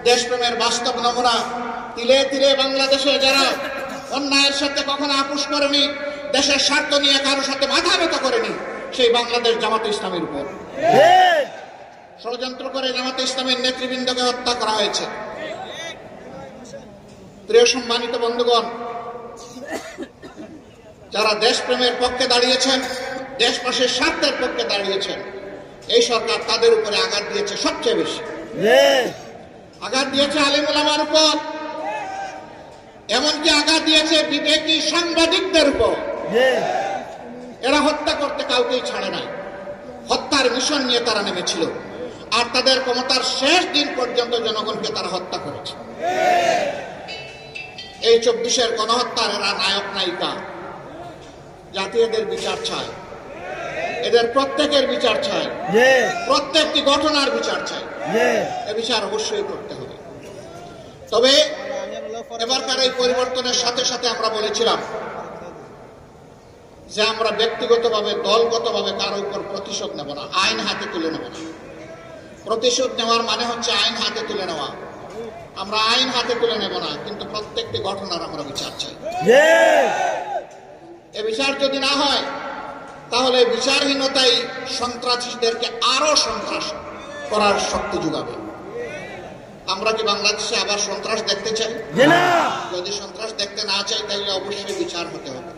দেশপ্রেমের বাস্তব নমুনা। তিলে তিলে বাংলাদেশে যারা অন্যায়ের সাথে কখনো আপোষ করেনি, দেশের স্বার্থ নিয়ে কারোর সাথে মাথা নত করেনি, সেই বাংলাদেশ জামাতে ইসলামের উপর ষড়যন্ত্র করে জামাতে ইসলামের নেতৃবৃন্দকে হত্যা করা হয়েছে। প্রিয় সম্মানিত বন্ধুগণ, যারা দেশপ্রেমের পক্ষে দাঁড়িয়েছেন, দেশবাসীর স্বার্থের পক্ষে দাঁড়িয়েছেন, এই সরকার তাদের উপরে আঘাত দিয়েছে সবচেয়ে বেশি। আঘাত দিয়েছে আলিম ওলামার উপর, এমনকি আঘাত দিয়েছে বিবেকী সাংবাদিকদের উপর। এরা হত্যা করতে কাউকেই ছাড়ে নাই, হত্যার মিশন নিয়ে তারা নেমেছিল, আর তাদের ক্ষমতার শেষ দিন পর্যন্ত জনগণকে তারা হত্যা করেছে। এই 24-এর গণহত্যার এরা নায়ক নায়িকা। জাতি এদের বিচার চায়, এদের প্রত্যেকের বিচার চায়, প্রত্যেকটি ঘটনার বিচার চায়। এ বিচার অবশ্যই করতে হবে। তবে এবারকার এই পরিবর্তনের সাথে সাথে আমরা বলেছিলাম যে আমরা ব্যক্তিগতভাবে, দলগতভাবে কারো উপর প্রতিশোধ নেব না, আইন হাতে তুলে নেব না। প্রতিশোধ নেওয়ার মানে হচ্ছে আইন হাতে তুলে নেওয়া। আমরা আইন হাতে তুলে নেব না, কিন্তু প্রত্যেকটি ঘটনার আমরা বিচার চাই। এ বিচার যদি না হয়, তাহলে বিচারহীনতাই সন্ত্রাসীদেরকে আরো সন্ত্রাস করার শক্তি যোগাবে। আমরা কি বাংলাদেশে আবার সন্ত্রাস দেখতে চাই? যদি সন্ত্রাস দেখতে না চাই, তাহলে অবশ্যই বিচার হতে হবে।